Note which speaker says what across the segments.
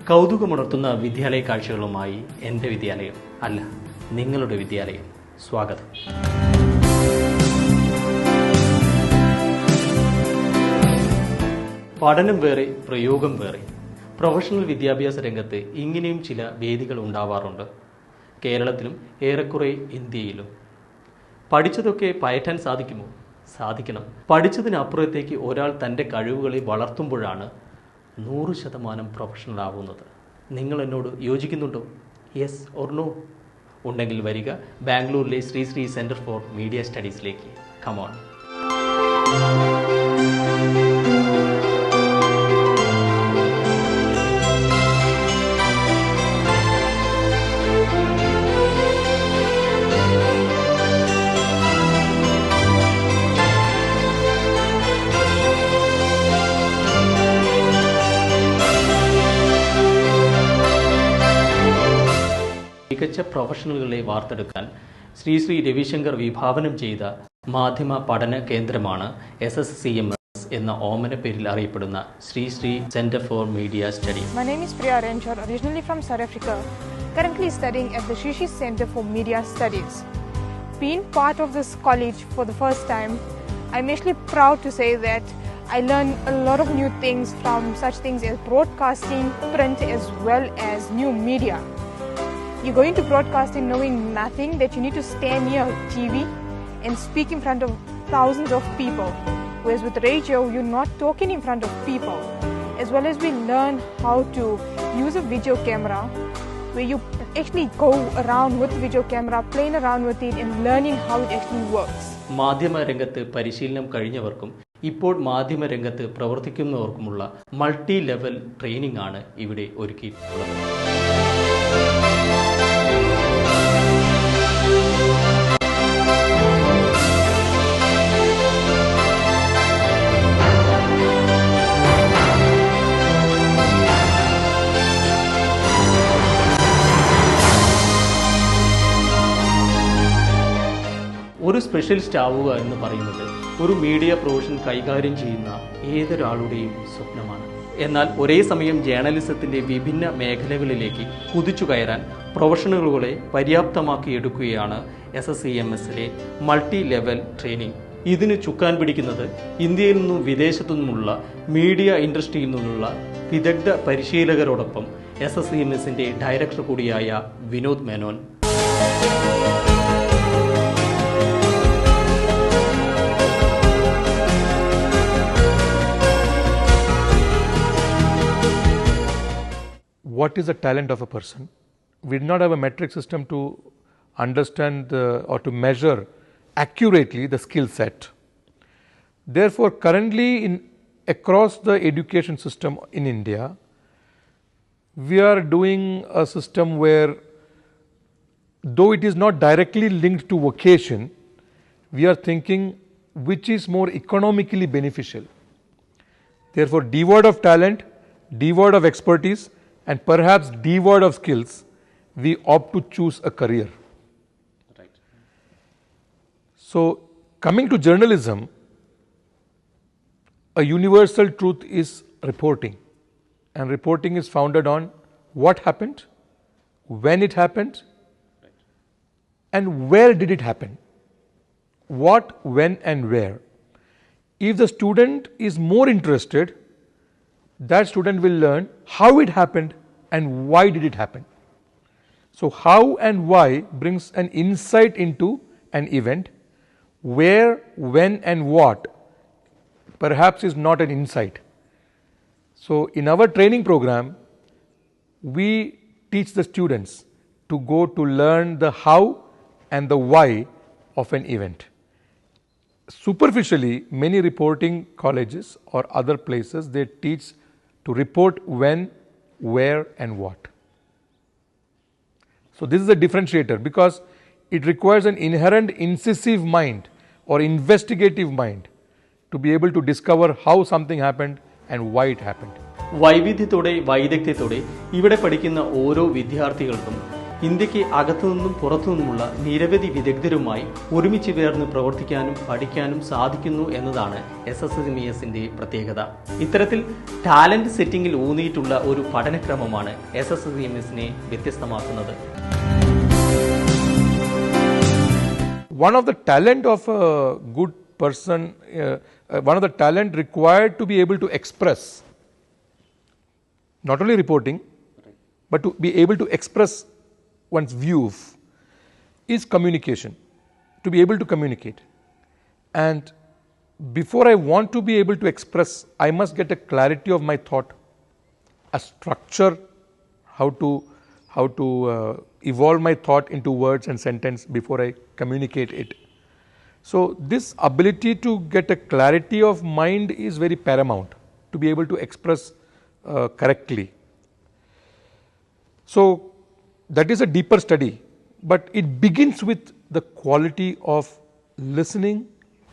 Speaker 1: കൗതുകമുണർത്തുന്ന വിദ്യാലയ കാഴ്ചകളുമായി എൻ്റെ വിദ്യാലയം അല്ല നിങ്ങളുടെ വിദ്യാലയം. സ്വാഗതം. പഠനം വേറെ, പ്രയോഗം വേറെ. പ്രൊഫഷണൽ വിദ്യാഭ്യാസ രംഗത്ത് ഇങ്ങനെയും ചില വേദികൾ ഉണ്ടാവാറുണ്ട്. കേരളത്തിലും ഏറെക്കുറെ ഇന്ത്യയിലും. പഠിച്ചതൊക്കെ പയറ്റാൻ സാധിക്കുമോ? സാധിക്കണം. പഠിച്ചതിനപ്പുറത്തേക്ക് ഒരാൾ തൻ്റെ കഴിവുകളെ വളർത്തുമ്പോഴാണ് 100% പ്രൊഫഷണൽ ആവുന്നത്. നിങ്ങൾ എന്നോട് യോജിക്കുന്നുണ്ടോ? Yes or no? ഉണ്ടെങ്കിൽ വരിക ബാംഗ്ലൂരിലെ ശ്രീ സെൻറ്റർ ഫോർ മീഡിയ സ്റ്റഡീസിലേക്ക്. കമോൺ. മികച്ച പ്രൊഫഷണലുകളെ വാർത്തെടുക്കാൻ ശ്രീ രവിശങ്കർ വിഭാവനം ചെയ്ത മാധ്യമ പഠന കേന്ദ്രമാണ് SSCMS എന്ന ഓമന പേരിൽ അറിയപ്പെടുന്ന Shri centre for media studies.
Speaker 2: My name is Priya, originally from South Africa, currently studying at the Sri Center for Media Studies. Being part of this college for the first time, I'm actually proud to say that I learned a lot of new things from such things as broadcasting, print, as well as new media. You go into broadcasting knowing nothing, that you need to stand near TV and speak in front of thousands of people. Whereas with radio, you're not talking in front of people. As well as we learn how to use a video camera, where you actually go around with the video camera, playing around with it and learning how it actually works.
Speaker 1: മാധ്യമ രംഗത്ത് പരിശീലനം കഴിഞ്ഞവർക്കും ഇപ്പോൾ മാധ്യമ രംഗത്ത് പ്രവർത്തിക്കുന്നവർക്കുമുള്ള multi level training ആണ് ഇവിടെ ഒരുക്കിയിട്ടുള്ളത്. ഒരു സ്പെഷ്യലിസ്റ്റ് ആവുക എന്ന് പറയുന്നത് ഒരു മീഡിയ പ്രൊഫഷൻ കൈകാര്യം ചെയ്യുന്ന ഏതൊരാളുടെയും സ്വപ്നമാണ്. എന്നാൽ ഒരേ സമയം ജേർണലിസത്തിൻ്റെ വിഭിന്ന മേഖലകളിലേക്ക് കുതിച്ചു കയറാൻ പ്രൊഫഷണലുകളെ പര്യാപ്തമാക്കിയെടുക്കുകയാണ് SSCMSലെ മൾട്ടി ലെവൽ ട്രെയിനിങ്. ഇതിന് ചുക്കാൻ പിടിക്കുന്നത് ഇന്ത്യയിൽ നിന്നും വിദേശത്തു നിന്നുമുള്ള മീഡിയ ഇൻഡസ്ട്രിയിൽ നിന്നുള്ള വിദഗ്ധ പരിശീലകരോടൊപ്പം SSCMSന്റെ ഡയറക്ടർ കൂടിയായ Vinod Menon.
Speaker 3: What is the talent of a person? We did not have a metric system to understand or to measure accurately the skill set. Therefore, currently across the education system in India, we are doing a system where, though it is not directly linked to vocation, we are thinking which is more economically beneficial. Therefore, devoid of talent, devoid of expertise, and perhaps devoid of skills, we opt to choose a career.
Speaker 1: Right.
Speaker 3: So, coming to journalism, a universal truth is reporting. And reporting is founded on what happened, when it happened, right, and where did it happen. What, when, and where. If the student is more interested, that student will learn how it happened and why did it happen. So how and why brings an insight into an event. Where, when and what perhaps is not an insight. So in our training program, we teach the students to go to learn the how and the why of an event. Superficially, many reporting colleges or other places, they teach to report when, where and what. So this is a differentiator because it requires an inherent incisive mind or investigative mind to be able to discover how something happened and why it happened.
Speaker 1: വൈവിധ്യത്തോടെ വൈദഗ്ധ്യത്തോടെ ഇവിടെ പഠിക്കുന്ന ഓരോ വിദ്യാർത്ഥികൾക്കും ഇന്ത്യക്ക് അകത്തുനിന്നും പുറത്തുനിന്നുമുള്ള നിരവധി വിദഗ്ധരുമായി ഒരുമിച്ച് ചേർന്ന് പ്രവർത്തിക്കാനും പഠിക്കാനും സാധിക്കുന്നു എന്നതാണ് SSCMSന്റെ പ്രത്യേകത. ഇത്തരത്തിൽ ടാലന്റ് സെറ്റിംഗിൽ ഊന്നിയിട്ടുള്ള ഒരു പഠനക്രമമാണ് SSCMSനെ വ്യത്യസ്തമാക്കുന്നത്.
Speaker 3: One of the talent of a good person, one of the talent required to be able to express, not only reporting, but to be able to express one's views, is communication, to be able to communicate. And before I want to be able to express, I must get a clarity of my thought, a structure, how to evolve my thought into words and sentence before I communicate it. So this ability to get a clarity of mind is very paramount to be able to express correctly. So that is a deeper study, but it begins with the quality of listening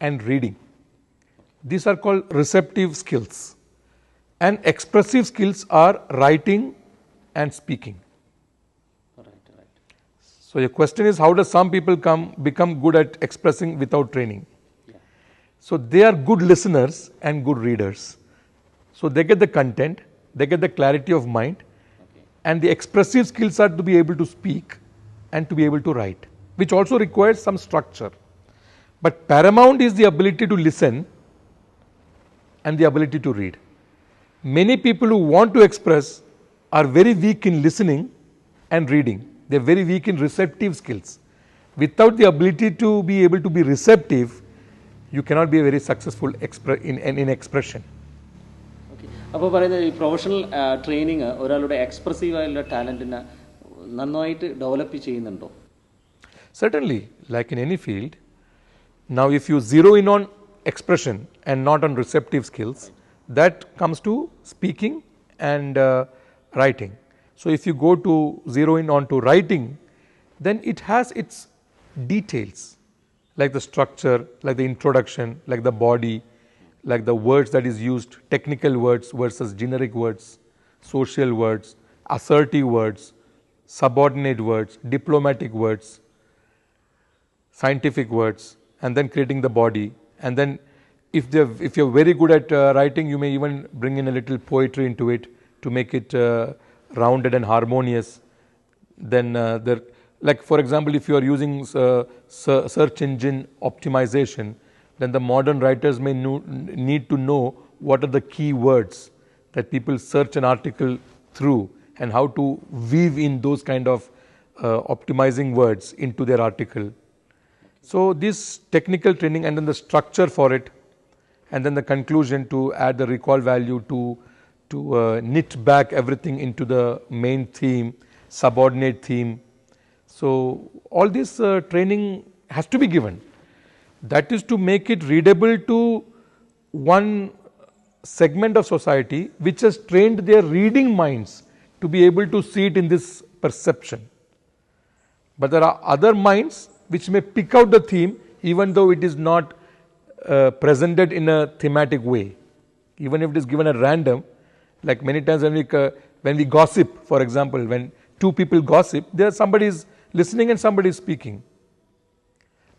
Speaker 3: and reading. These are called receptive skills, and expressive skills are writing and speaking. So your question is, how does some people become good at expressing without training? So they are good listeners and good readers. So they get the content, they get the clarity of mind, and the expressive skills are to be able to speak and to be able to write, which also requires some structure. But paramount is the ability to listen and the ability to read. Many people who want to express are very weak in listening and reading. They are very weak in receptive skills. Without the ability to be able to be receptive, you cannot be a very successful in expression.
Speaker 1: അപ്പോൾ പറയുന്നത് ഈ professional training ഒരാളുടെ എക്സ്പ്രസീവായുള്ള ടാലൻറ്റിനെ നന്നായിട്ട് develop ചെയ്യുന്നുണ്ടോ?
Speaker 3: Certainly, like in any field. Now if you zero in on expression and not on receptive skills, that comes to speaking and writing. So if you go to zero in on to writing, then it has its details, like the structure, like the introduction, like the body, like the words that is used, technical words versus generic words, social words, assertive words, subordinate words, diplomatic words, scientific words, and then creating the body. And then if you're very good at writing, you may even bring in a little poetry into it to make it rounded and harmonious. Then like for example, if you are using search engine optimization, then the modern writers may need to know what are the key words that people search an article through and how to weave in those kind of optimizing words into their article. So this technical training and then the structure for it, and then the conclusion to add the recall value to knit back everything into the main theme, subordinate theme. So all this training has to be given. That is to make it readable to one segment of society which has trained their reading minds to be able to see it in this perception. But there are other minds which may pick out the theme even though it is not presented in a thematic way. Even if it is given at random, like many times when we gossip, for example, when two people gossip, somebody is listening and somebody is speaking.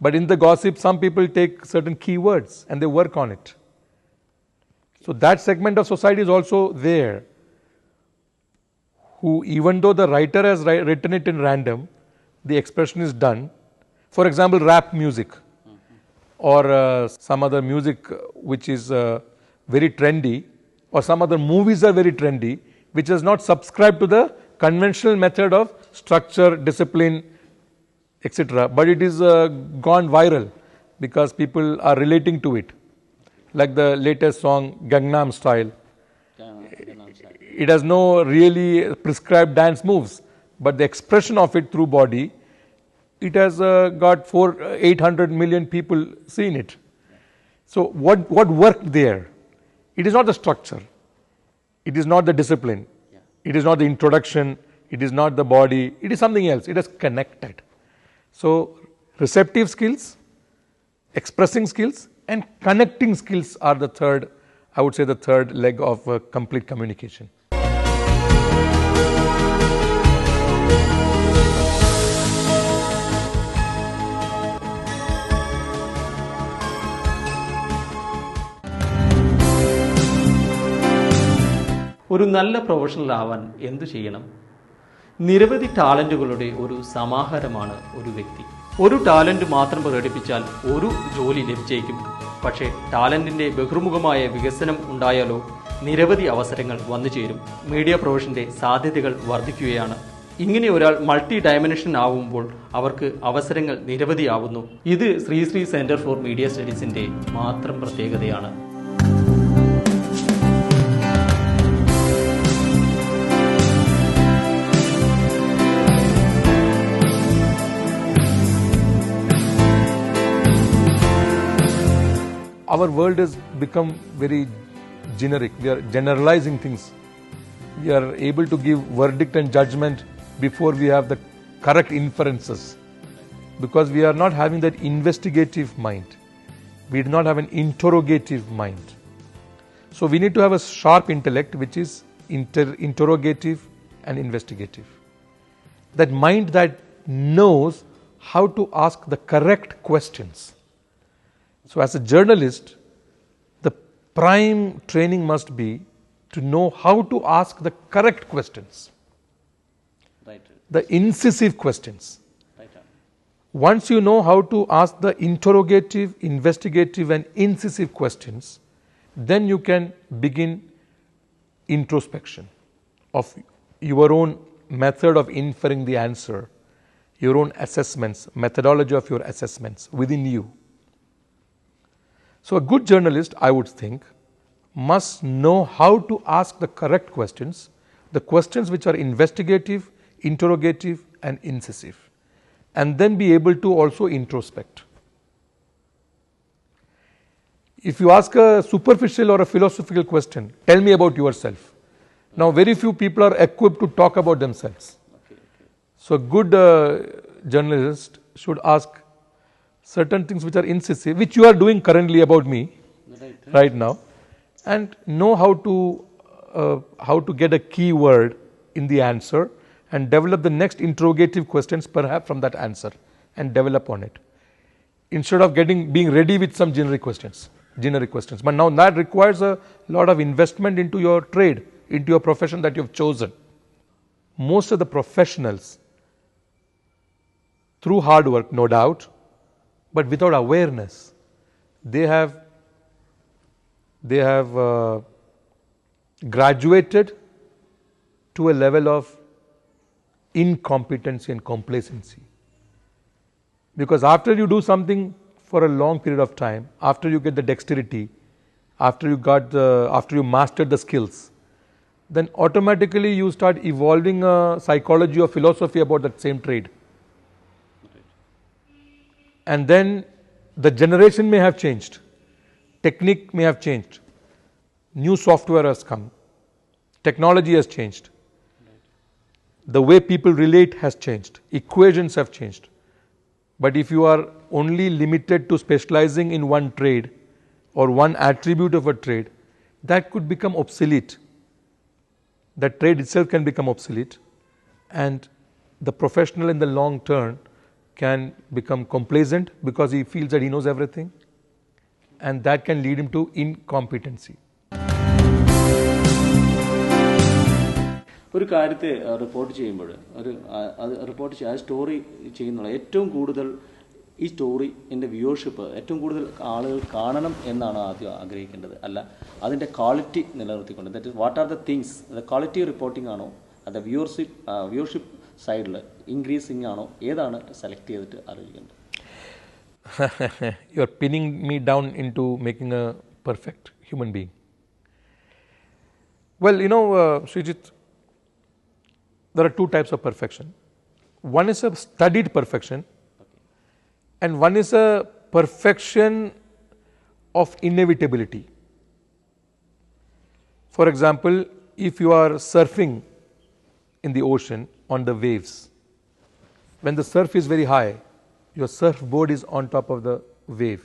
Speaker 3: But in the gossip, some people take certain keywords and they work on it. So that segment of society is also there, who even though the writer has written it in random, the expression is done. For example, rap music or some other music which is very trendy, or some other movies are very trendy, which has not subscribed to the conventional method of structure, discipline, etc. But it is gone viral because people are relating to it. Like the latest song Gangnam Style. It has no really prescribed dance moves, but the expression of it through body, it has got 800 million people seen it. So what worked there? It is not the structure, it is not the discipline, it is not the introduction, it is not the body, it is something else. It is connected. So receptive skills, expressing skills, and connecting skills are the third, I would say the third leg of complete communication.
Speaker 1: ഒരു നല്ല professional ആവാൻ എന്തു ചെയ്യണം? നിരവധി ടാലൻറ്റുകളുടെ ഒരു സമാഹാരമാണ് ഒരു വ്യക്തി. ഒരു ടാലൻറ്റ് മാത്രം പ്രകടിപ്പിച്ചാൽ ഒരു ജോലി ലഭിച്ചേക്കും. പക്ഷേ ടാലൻറ്റിൻ്റെ ബഹിർമുഖമായ വികസനം ഉണ്ടായാലോ നിരവധി അവസരങ്ങൾ വന്നു ചേരും. മീഡിയ പ്രൊഫഷൻ്റെ സാധ്യതകൾ വർദ്ധിക്കുകയാണ്. ഇങ്ങനെ ഒരാൾ മൾട്ടി ഡയമെൻഷൻ ആവുമ്പോൾ അവർക്ക് അവസരങ്ങൾ നിരവധിയാവുന്നു. ഇത് ശ്രീ സെൻറ്റർ ഫോർ മീഡിയ സ്റ്റഡീസിൻ്റെ മാത്രം പ്രത്യേകതയാണ്.
Speaker 3: Our world has become very generic. We are generalizing things. We are able to give verdict and judgment before we have the correct inferences, because we are not having that investigative mind. We do not have an interrogative mind. So we need to have a sharp intellect which is interrogative and investigative. That mind that knows how to ask the correct questions. So as a journalist, the prime training must be to know how to ask the correct questions.
Speaker 1: Right.
Speaker 3: The incisive questions.
Speaker 1: Right.
Speaker 3: Once you know how to ask the interrogative, investigative and incisive questions, then you can begin introspection of your own method of inferring the answer, your own assessments, methodology of your assessments within you. So a good journalist, I would think, must know how to ask the correct questions, the questions which are investigative, interrogative and incisive, and then be able to also introspect. If you ask a superficial or a philosophical question, tell me about yourself. Now very few people are equipped to talk about themselves. So a good journalist should ask certain things which are incisive, which you are doing currently about me right now, and know how to get a key word in the answer and develop the next interrogative questions perhaps from that answer and develop on it, instead of being ready with some generic questions. But now that requires a lot of investment into your trade, into your profession that you have chosen. Most of the professionals, through hard work, no doubt, but without awareness, they have graduated to a level of incompetency and complacency. Because after you do something for a long period of time, after you get the dexterity, after you master the skills, then automatically you start evolving a psychology or philosophy about that same trade. And then the generation may have changed, technique may have changed, new software has come, technology has changed, the way people relate has changed, equations have changed. But if you are only limited to specializing in one trade or one attribute of a trade, that could become obsolete. That trade itself can become obsolete, and the professional in the long term can become complacent because he feels that he knows everything, and that can lead him to incompetency.
Speaker 1: ഒരു കാര്യത്തെ report ചെയ്യുമ്പോൾ report ആ story ചെയ്യുന്നുള്ള ഏറ്റവും കൂടുതൽ ഈ സ്റ്റോറിൻ്റെ viewership ഏറ്റവും കൂടുതൽ ആളുകൾ കാണണം എന്നാണ് ആദ്യം ആഗ്രഹിക്കേണ്ടത്. അല്ല അതിൻ്റെ ക്വാളിറ്റി നിലനിർത്തിക്കൊണ്ട്, that is what are the things, the quality reporting ആണോ അത് വ്യൂവർഷിപ്പ് സൈഡിൽ ഇൻക്രീസിങ് ആണോ, ഏതാണ് സെലക്ട് ചെയ്തിട്ട് ആലോചിക്കേണ്ടത്?
Speaker 3: You are pinning me down into making a perfect human being. Well, Srijit, there are two types of perfection. One is a studied perfection, and one is a perfection of inevitability. For example, if you are surfing in the ocean on the waves, when the surf is very high, your surfboard is on top of the wave.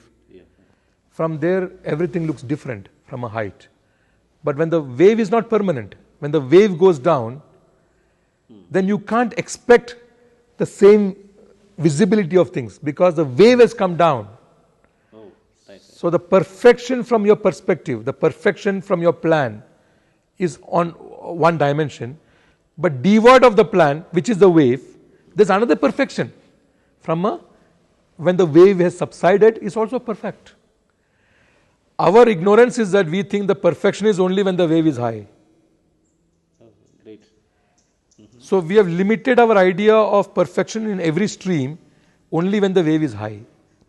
Speaker 3: From there, everything looks different from a height. But when the wave is not permanent, when the wave goes down, then you can't expect the same visibility of things because the wave has come down. So the perfection from your perspective, the perfection from your plan is on one dimension, but d-word of the plan, which is the wave, there's another perfection. When the wave has subsided, is also perfect. Our ignorance is that we think the perfection is only when the wave is high.
Speaker 1: Great.
Speaker 3: So we have limited our idea of perfection in every stream only when the wave is high.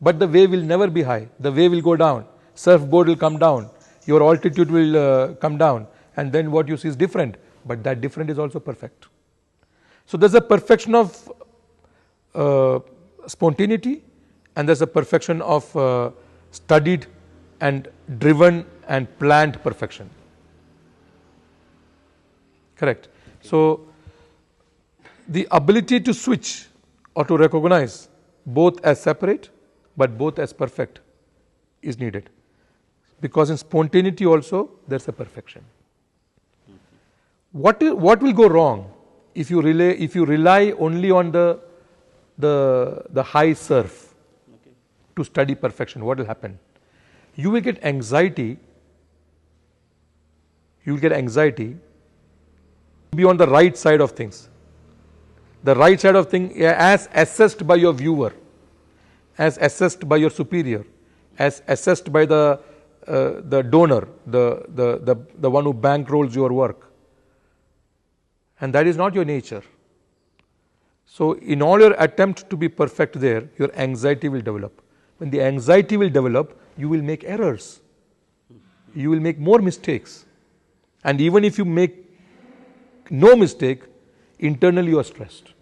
Speaker 3: But the wave will never be high. The wave will go down. Surfboard will come down. Your altitude will come down. And then what you see is different. But that different is also perfect. So there's a perfection of spontaneity, and there's a perfection of studied and driven and planned perfection. Correct. So the ability to switch or to recognize both as separate but both as perfect is needed, because in spontaneity also there's a perfection. What will go wrong if you rely only on the high surf to study perfection? What will happen? You will get anxiety. You will get anxiety to be on the right side of things. The right side of things as assessed by your viewer, as assessed by your superior, as assessed by the donor, the one who bankrolls your work. And that is not your nature. So in all your attempt to be perfect there, your anxiety will develop. When the anxiety will develop, you will make errors. You will make more mistakes. And even if you make no mistake, internally you are stressed.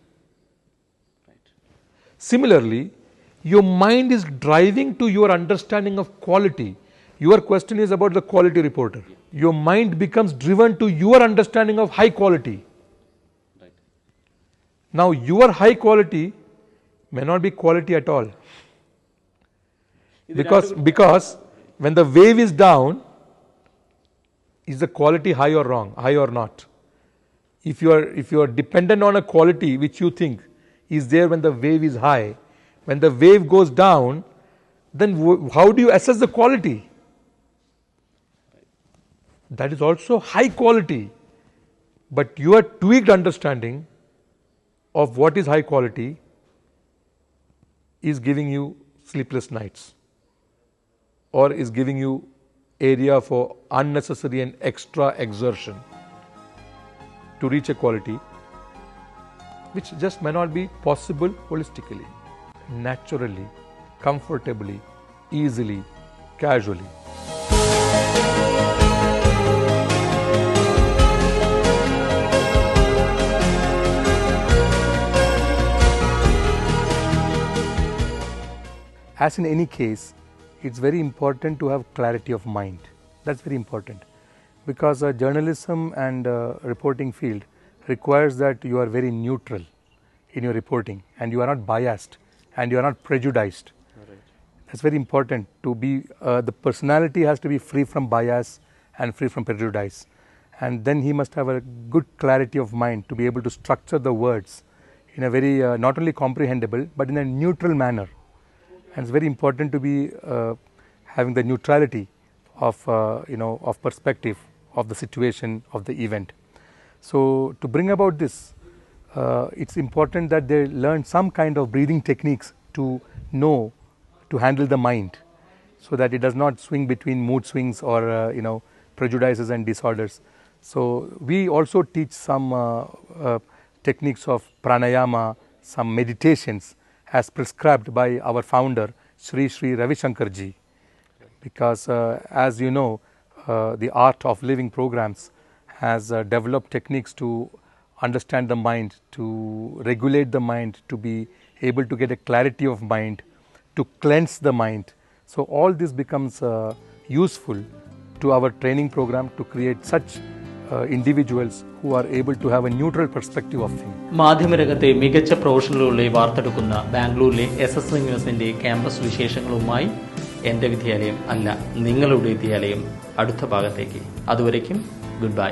Speaker 1: Right.
Speaker 3: Similarly, your mind is driving to your understanding of quality. Your question is about the quality reporter. Your mind becomes driven to your understanding of high quality.
Speaker 1: Right.
Speaker 3: Now, your high quality may not be quality at all. Because when the wave is down, is the quality high or wrong, high or not? If you are dependent on a quality which you think is there when the wave is high, when the wave goes down, then how do you assess the quality? That is also high quality, but your tweaked understanding of what is high quality is giving you sleepless nights, or is giving you area for unnecessary and extra exertion to reach a quality which just may not be possible holistically, naturally, comfortably, easily, casually. As in any case, it's very important to have clarity of mind. That's very important, because journalism and reporting field requires that you are very neutral in your reporting, and you are not biased, and you are not prejudiced.
Speaker 1: Right.
Speaker 3: That's very important to be, the personality has to be free from bias and free from prejudice. And then he must have a good clarity of mind to be able to structure the words in a very, not only comprehensible, but in a neutral manner. And it's very important to be having the neutrality of, of perspective of the situation, of the event. So to bring about this, it's important that they learn some kind of breathing techniques to know, to handle the mind, so that it does not swing between mood swings or, prejudices and disorders. So we also teach some techniques of pranayama, some meditations as prescribed by our founder, Sri Ravi Shankar ji. Because as you know, the art of living programs has developed techniques to understand the mind, to regulate the mind, to be able to get a clarity of mind, to cleanse the mind. So all this becomes useful to our training program to create such individuals who are able to have a neutral perspective of things.
Speaker 1: മാധ്യമരംഗത്തെ മികച്ച പ്രൊഫഷണലുകളെ വാർത്തെടുക്കുന്ന ബാംഗ്ലൂരിലെ SSCMS campus വിശേഷങ്ങളുമായി എൻ്റെ വിദ്യാലയം അല്ല, നിങ്ങളുടെ വിദ്യാലയം അടുത്ത ഭാഗത്തേക്ക്. അതുവരയ്ക്കും ഗുഡ് ബൈ.